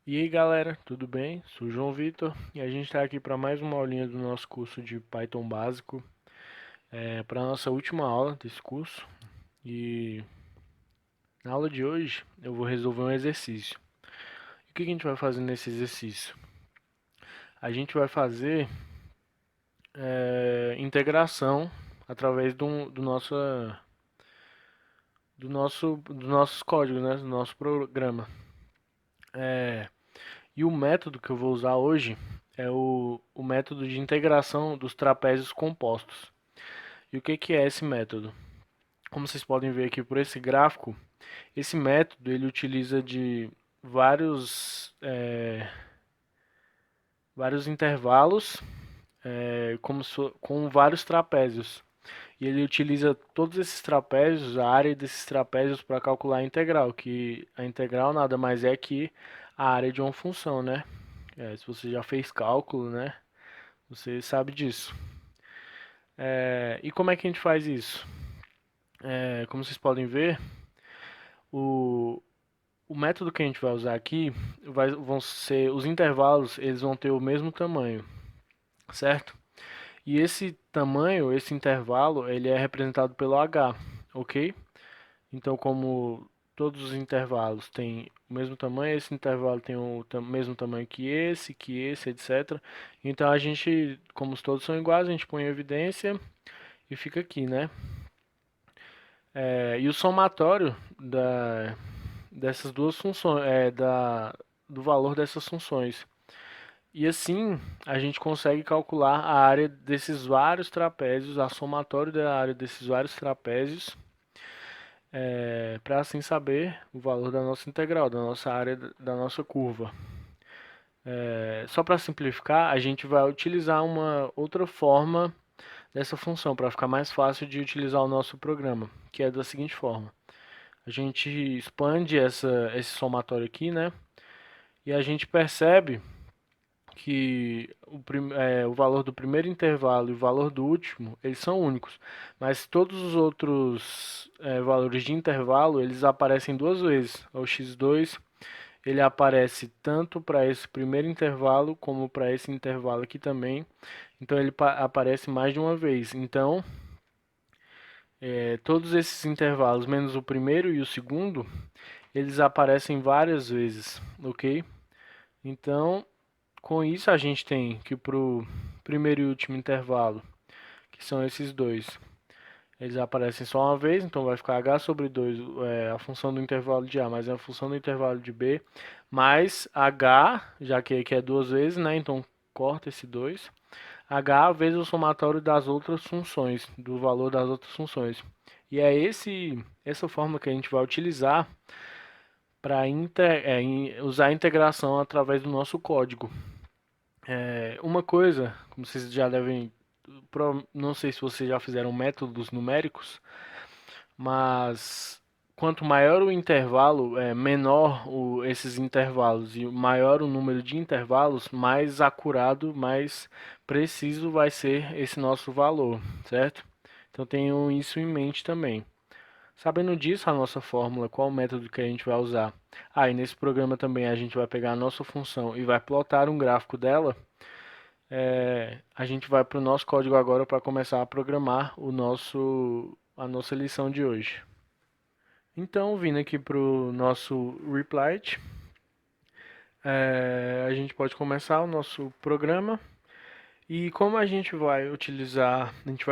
E aí galera, tudo bem? Sou o João Vitor e a gente está aqui para mais uma aulinha do nosso curso de Python básico, para a nossa última aula desse curso. E na aula de hoje eu vou resolver um exercício. E o que a gente vai fazer nesse exercício? A gente vai fazer integração através dos nossos códigos, né? Do nosso programa. E o método que eu vou usar hoje é o método de integração dos trapézios compostos. E o que que é esse método? Como vocês podem ver aqui por esse gráfico, esse método ele utiliza de vários intervalos com vários trapézios. E ele utiliza todos esses trapézios, a área desses trapézios para calcular a integral, que a integral nada mais é que a área de uma função, né? Se você já fez cálculo, né? Você sabe disso. E como é que a gente faz isso? Como vocês podem ver, o, o método que a gente vai usar aqui vão ser os intervalos, eles vão ter o mesmo tamanho, certo? E esse tamanho, esse intervalo, ele é representado pelo h, ok? Então, como todos os intervalos têm o mesmo tamanho, esse intervalo tem o mesmo tamanho que esse, etc. Então, a gente, como todos são iguais, a gente põe em evidência e fica aqui, né? E o somatório dessas duas funções, do valor dessas funções. E assim a gente consegue calcular a área desses vários trapézios, a somatório da área desses vários trapézios, para assim saber o valor da nossa integral, da nossa área, da nossa curva. Só para simplificar, a gente vai utilizar uma outra forma dessa função para ficar mais fácil de utilizar o nosso programa, que é da seguinte forma. A gente expande esse somatório aqui, né? E a gente percebe que o valor do primeiro intervalo e o valor do último, eles são únicos. Mas todos os outros valores de intervalo, eles aparecem duas vezes. O x2, ele aparece tanto para esse primeiro intervalo, como para esse intervalo aqui também. Então ele aparece mais de uma vez. Então, todos esses intervalos, menos o primeiro e o segundo, eles aparecem várias vezes, ok? Então, com isso a gente tem que para o primeiro e último intervalo, que são esses dois, eles aparecem só uma vez, então vai ficar h sobre 2 a função do intervalo de A, mais a função do intervalo de B, mais h, já que aqui é duas vezes, né? Então corta esse 2. H vezes o somatório das outras funções, do valor das outras funções. E é essa forma que a gente vai utilizar para usar a integração através do nosso código. Uma coisa, como vocês já devem, não sei se vocês já fizeram métodos numéricos, mas quanto maior o intervalo, menor esses intervalos e maior o número de intervalos, mais acurado, mais preciso vai ser esse nosso valor, certo? Então tenham isso em mente também. Sabendo disso, a nossa fórmula, qual o método que a gente vai usar? E nesse programa também a gente vai pegar a nossa função e vai plotar um gráfico dela. A gente vai para o nosso código agora para começar a programar a nossa lição de hoje. Então, vindo aqui para o nosso replit, a gente pode começar o nosso programa. E como a gente vai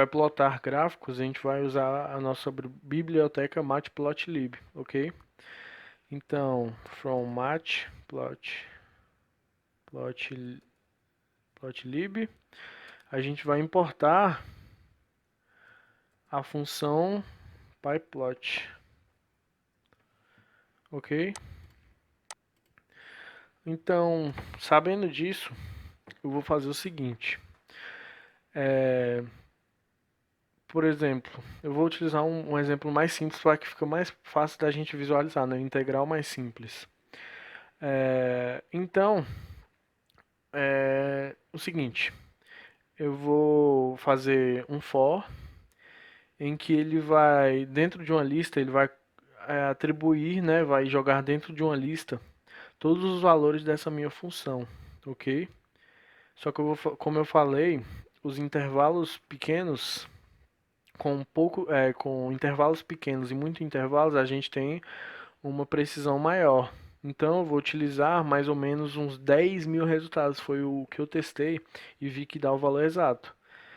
plotar gráficos, a gente vai usar a nossa biblioteca matplotlib, ok? Então, from matplotlib, a gente vai importar a função pyplot, ok? Então, sabendo disso, eu vou fazer o seguinte. Por exemplo, eu vou utilizar um exemplo mais simples para que fica mais fácil da gente visualizar, né? Integral mais simples. Então, o seguinte, eu vou fazer um for em que ele vai, dentro de uma lista, ele vai atribuir, né? Vai jogar dentro de uma lista todos os valores dessa minha função, ok? Só que como eu falei, os intervalos pequenos, com intervalos pequenos e muitos intervalos, a gente tem uma precisão maior. Então eu vou utilizar mais ou menos uns 10.000 resultados. Foi o que eu testei e vi que dá o valor exato.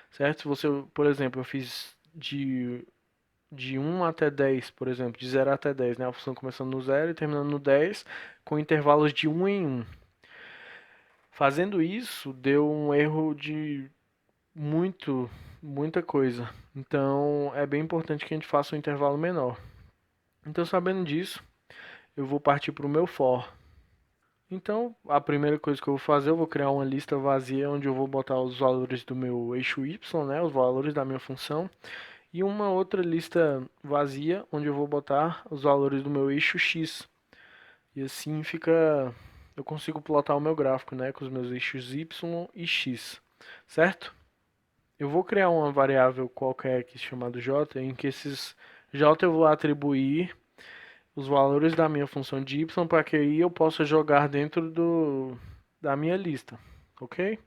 Certo? Se você, por exemplo, eu fiz de 1 até 10, por exemplo, de 0 até 10, né? A função começando no 0 e terminando no 10, com intervalos de 1 em 1. Fazendo isso, deu um erro de muita coisa. Então, é bem importante que a gente faça um intervalo menor. Então, sabendo disso, eu vou partir para o meu for. Então, a primeira coisa que eu vou fazer, eu vou criar uma lista vazia onde eu vou botar os valores do meu eixo y, né, os valores da minha função, e uma outra lista vazia onde eu vou botar os valores do meu eixo x. E assim eu consigo plotar o meu gráfico, né, com os meus eixos y e x, certo? Eu vou criar uma variável qualquer aqui chamada j, em que esses j eu vou atribuir os valores da minha função de y para que aí eu possa jogar dentro da minha lista, ok?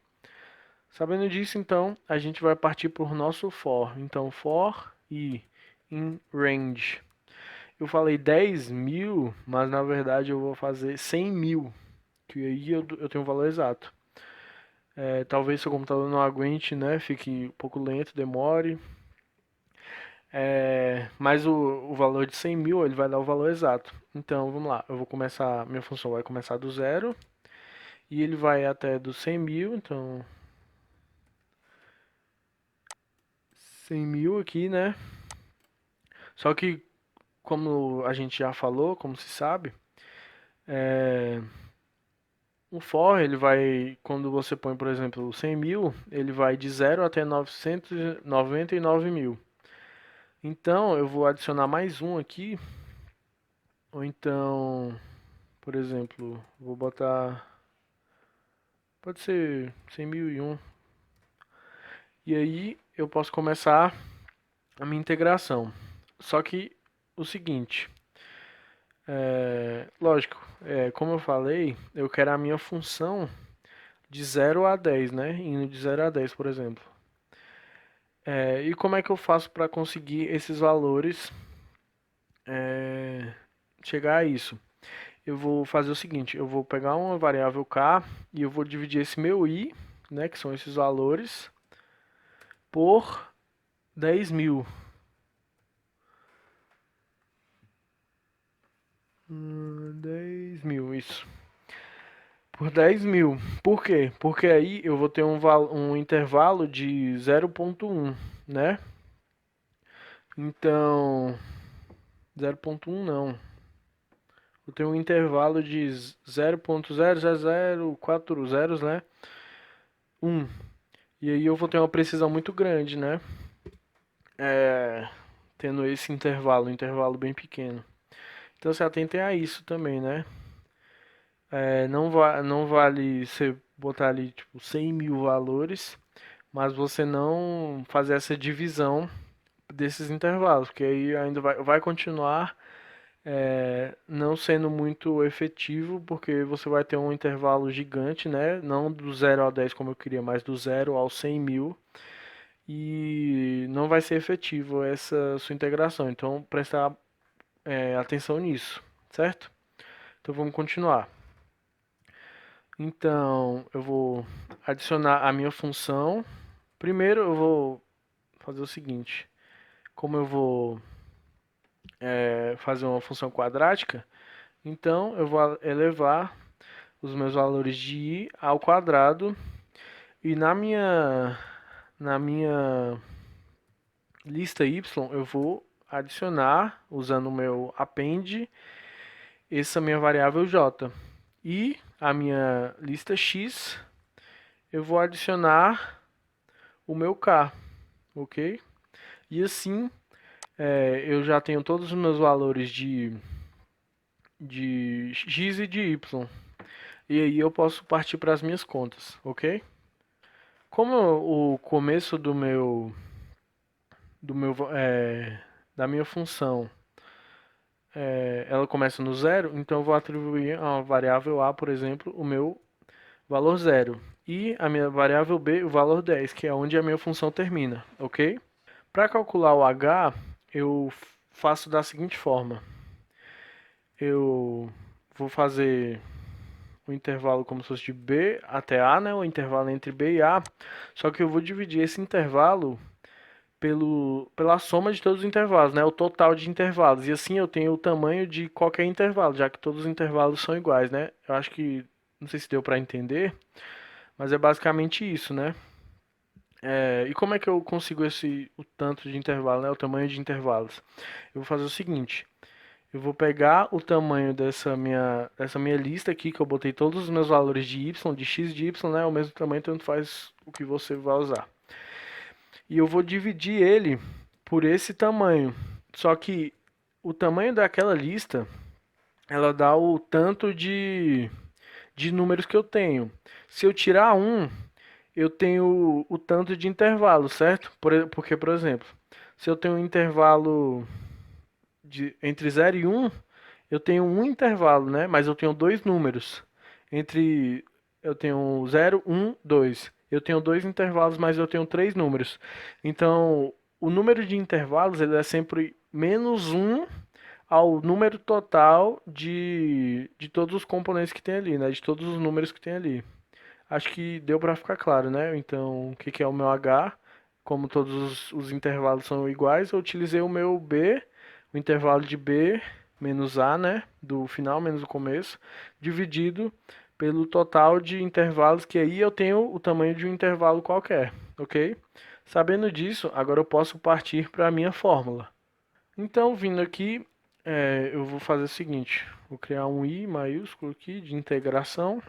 Sabendo disso, então, a gente vai partir para o nosso for. Então, for e in range. Eu falei 10.000, mas na verdade eu vou fazer 100.000, que aí eu tenho o valor exato. Talvez seu computador não aguente, né? Fique um pouco lento, demore. Mas o valor de 100.000 ele vai dar o valor exato. Então vamos lá, minha função vai começar do zero e ele vai até dos 100.000. Então 100.000 aqui, né? Só que como a gente já falou, como se sabe, o for ele vai, quando você põe por exemplo 100.000, ele vai de zero até 999.000. Então eu vou adicionar mais um aqui, ou então, por exemplo, vou botar, pode ser 100.001. E aí eu posso começar a minha integração. Só que o seguinte, lógico, como eu falei, eu quero a minha função de 0 a 10, né? Indo de 0 a 10, por exemplo. E como é que eu faço para conseguir esses valores, chegar a isso? Eu vou fazer o seguinte, eu vou pegar uma variável k e eu vou dividir esse meu i, né, que são esses valores, por 10.000. 10.000, isso. Por 10.000. Por quê? Porque aí eu vou ter um intervalo de 0,1, né? Então, 0,1 não. Eu tenho um intervalo de 0,00040 zeros, né? 1. E aí eu vou ter uma precisão muito grande, né? Tendo esse intervalo, um intervalo bem pequeno. Então se atentem a isso também, né? Não vale você botar ali tipo 100.000 valores, mas você não fazer essa divisão desses intervalos, porque aí ainda vai continuar não sendo muito efetivo, porque você vai ter um intervalo gigante, né? Não do 0 ao 10 como eu queria, mas do 0 ao 100.000, e não vai ser efetivo essa sua integração. Então prestar atenção nisso, certo? Então vamos continuar. Então eu vou adicionar a minha função. Primeiro eu vou fazer o seguinte: como eu vou fazer uma função quadrática, então eu vou elevar os meus valores de i ao quadrado, e na minha lista y eu vou adicionar, usando o meu append, essa minha variável j. E a minha lista x eu vou adicionar o meu k, ok? E assim eu já tenho todos os meus valores de x e de y. E aí eu posso partir para as minhas contas, ok? Como o começo do meu da minha função ela começa no zero, então eu vou atribuir a uma variável A, por exemplo, o meu valor zero. E a minha variável B, o valor 10, que é onde a minha função termina, ok? Para calcular o H, eu faço da seguinte forma. Eu vou fazer o intervalo como se fosse de B até A, né? O intervalo entre B e A. Só que eu vou dividir esse intervalo pela soma de todos os intervalos, né? O total de intervalos. E assim eu tenho o tamanho de qualquer intervalo, já que todos os intervalos são iguais, né? Eu acho que, não sei se deu para entender, mas é basicamente isso, né? E como é que eu consigo o tanto de intervalo, né? O tamanho de intervalos? Eu vou fazer o seguinte. Eu vou pegar o tamanho dessa minha lista aqui, que eu botei todos os meus valores de y, de x e de y, né? O mesmo tamanho, tanto faz o que você vai usar. E eu vou dividir ele por esse tamanho. Só que o tamanho daquela lista, ela dá o tanto de números que eu tenho. Se eu tirar um, eu tenho o tanto de intervalo, certo? Porque, por exemplo, se eu tenho um intervalo entre 0 e 1, eu tenho um intervalo, né? Mas eu tenho dois números. Entre eu tenho 0, 1, 2. Eu tenho dois intervalos, mas eu tenho três números. Então, o número de intervalos ele é sempre menos um ao número total de todos os componentes que tem ali, né? De todos os números que tem ali. Acho que deu para ficar claro, né? Então, o que que é o meu H? Como todos os intervalos são iguais, eu utilizei o meu B, o intervalo de B menos A, né? Do final menos o começo, dividido pelo total de intervalos, que aí eu tenho o tamanho de um intervalo qualquer, ok? Sabendo disso, agora eu posso partir para a minha fórmula. Então, vindo aqui, eu vou fazer o seguinte: vou criar um I maiúsculo aqui de integração.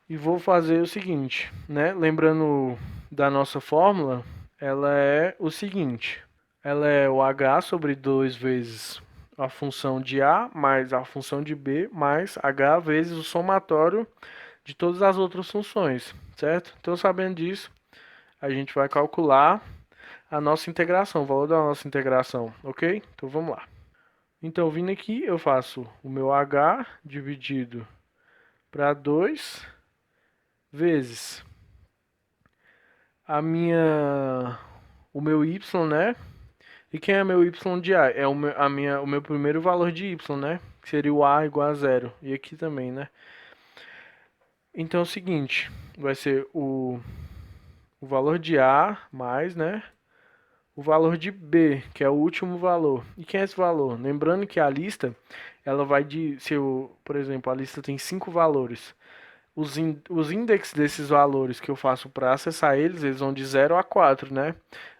E vou fazer o seguinte, né? Lembrando da nossa fórmula, ela é o seguinte: ela é o h sobre 2 vezes a função de a mais a função de b mais h vezes o somatório de todas as outras funções, certo? Então, sabendo disso, a gente vai calcular a nossa integração, o valor da nossa integração, ok? Então, vamos lá. Então, vindo aqui, eu faço o meu h dividido para 2 vezes o meu y, né? E quem é meu y de a? É o meu primeiro valor de y, né? Que seria o a igual a zero. E aqui também, né? Então é o seguinte, vai ser o valor de a mais, né? O valor de b, que é o último valor. E quem é esse valor? Lembrando que a lista, ela vai se eu, por exemplo, a lista tem 5 valores. Os índices desses valores que eu faço para acessar eles vão de 0 a 4, né?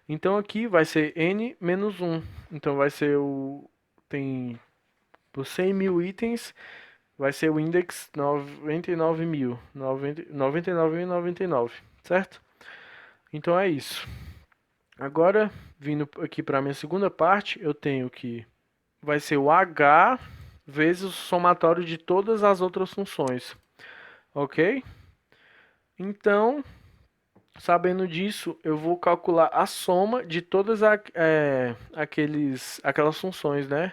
Então aqui vai ser n menos 1. Então vai ser tem por 100 mil itens, vai ser o index 99.000, 99.099, certo? Então é isso. Agora, vindo aqui para a minha segunda parte, eu tenho que vai ser o h vezes o somatório de todas as outras funções, ok? Então, sabendo disso, eu vou calcular a soma de todas aquelas funções, né?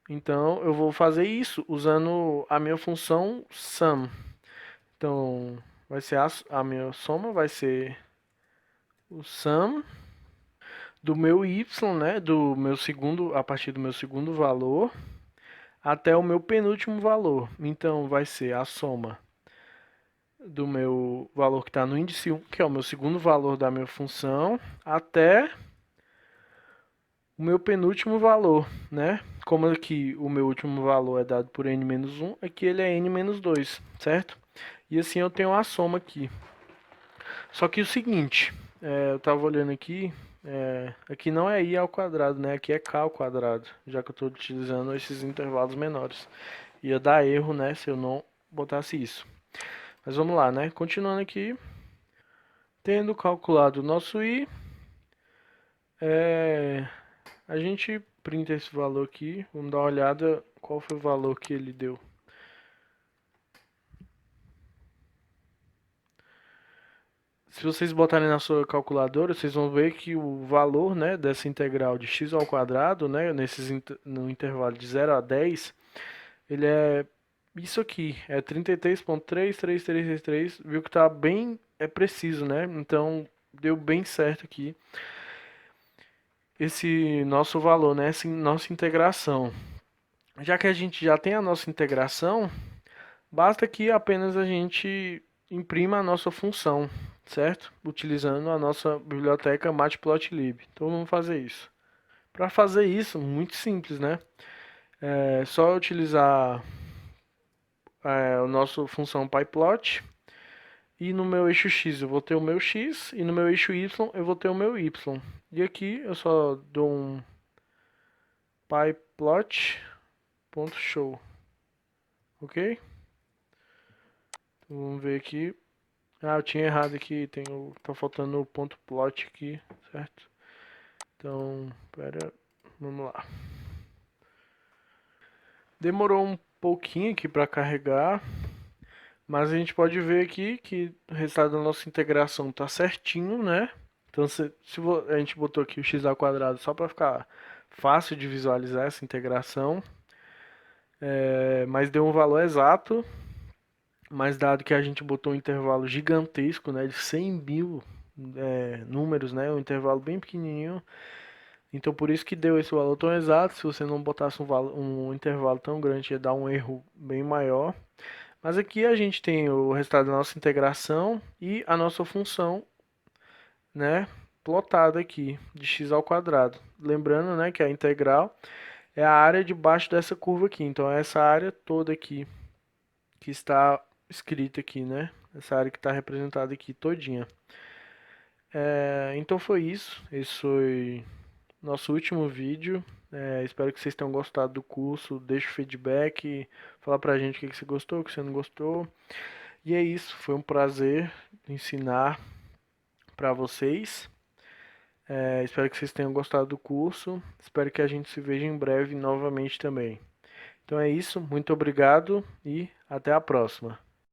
Então, eu vou fazer isso usando a minha função sum. Então, vai ser a minha soma vai ser o sum do meu y, né? A partir do meu segundo valor até o meu penúltimo valor. Então, vai ser a soma do meu valor que está no índice 1, que é o meu segundo valor da minha função, até o meu penúltimo valor, né? Como aqui o meu último valor é dado por n-1, aqui ele é n-2, certo? E assim eu tenho a soma aqui. Só que o seguinte, eu estava olhando aqui, aqui não é i ao quadrado, né? Aqui é k ao quadrado, já que eu estou utilizando esses intervalos menores. Ia dar erro, né, se eu não botasse isso. Mas vamos lá, né? Continuando aqui, tendo calculado o nosso i, a gente printa esse valor aqui, vamos dar uma olhada qual foi o valor que ele deu. Se vocês botarem na sua calculadora, vocês vão ver que o valor, né, dessa integral de x ao quadrado, né, no intervalo de 0 a 10, ele é isso aqui, é 33.33333, viu que tá bem preciso, né? Então deu bem certo aqui esse nosso valor, né, essa nossa integração. Já que a gente já tem a nossa integração, basta que apenas a gente imprima a nossa função, certo? Utilizando a nossa biblioteca Matplotlib. Então vamos fazer isso. Para fazer isso, muito simples, né? É só utilizar o nosso função pyplot, e no meu eixo x eu vou ter o meu x, e no meu eixo y eu vou ter o meu y. E aqui eu só dou um pyplot.show, ok? Então, vamos ver aqui. Ah, eu tinha errado aqui, tá faltando o ponto plot aqui, certo? Então, vamos lá. Demorou um pouquinho aqui para carregar, mas a gente pode ver aqui que o resultado da nossa integração tá certinho, né? Então, se a gente botou aqui o x ao quadrado só para ficar fácil de visualizar essa integração, mas deu um valor exato, mas dado que a gente botou um intervalo gigantesco, né, de 100 mil números, né, um intervalo bem pequenininho, então por isso que deu esse valor tão exato. Se você não botasse um intervalo tão grande, ia dar um erro bem maior. Mas aqui a gente tem o resultado da nossa integração e a nossa função, né, plotada aqui, de x ao quadrado. Lembrando, né, que a integral é a área debaixo dessa curva aqui. Então é essa área toda aqui que está escrita aqui, né? Essa área que está representada aqui todinha. Então foi isso. Esse foi nosso último vídeo. Espero que vocês tenham gostado do curso. Deixa o feedback, fala pra gente o que você gostou, o que você não gostou. E é isso, foi um prazer ensinar para vocês. Espero que vocês tenham gostado do curso. Espero que a gente se veja em breve novamente também. Então é isso, muito obrigado e até a próxima.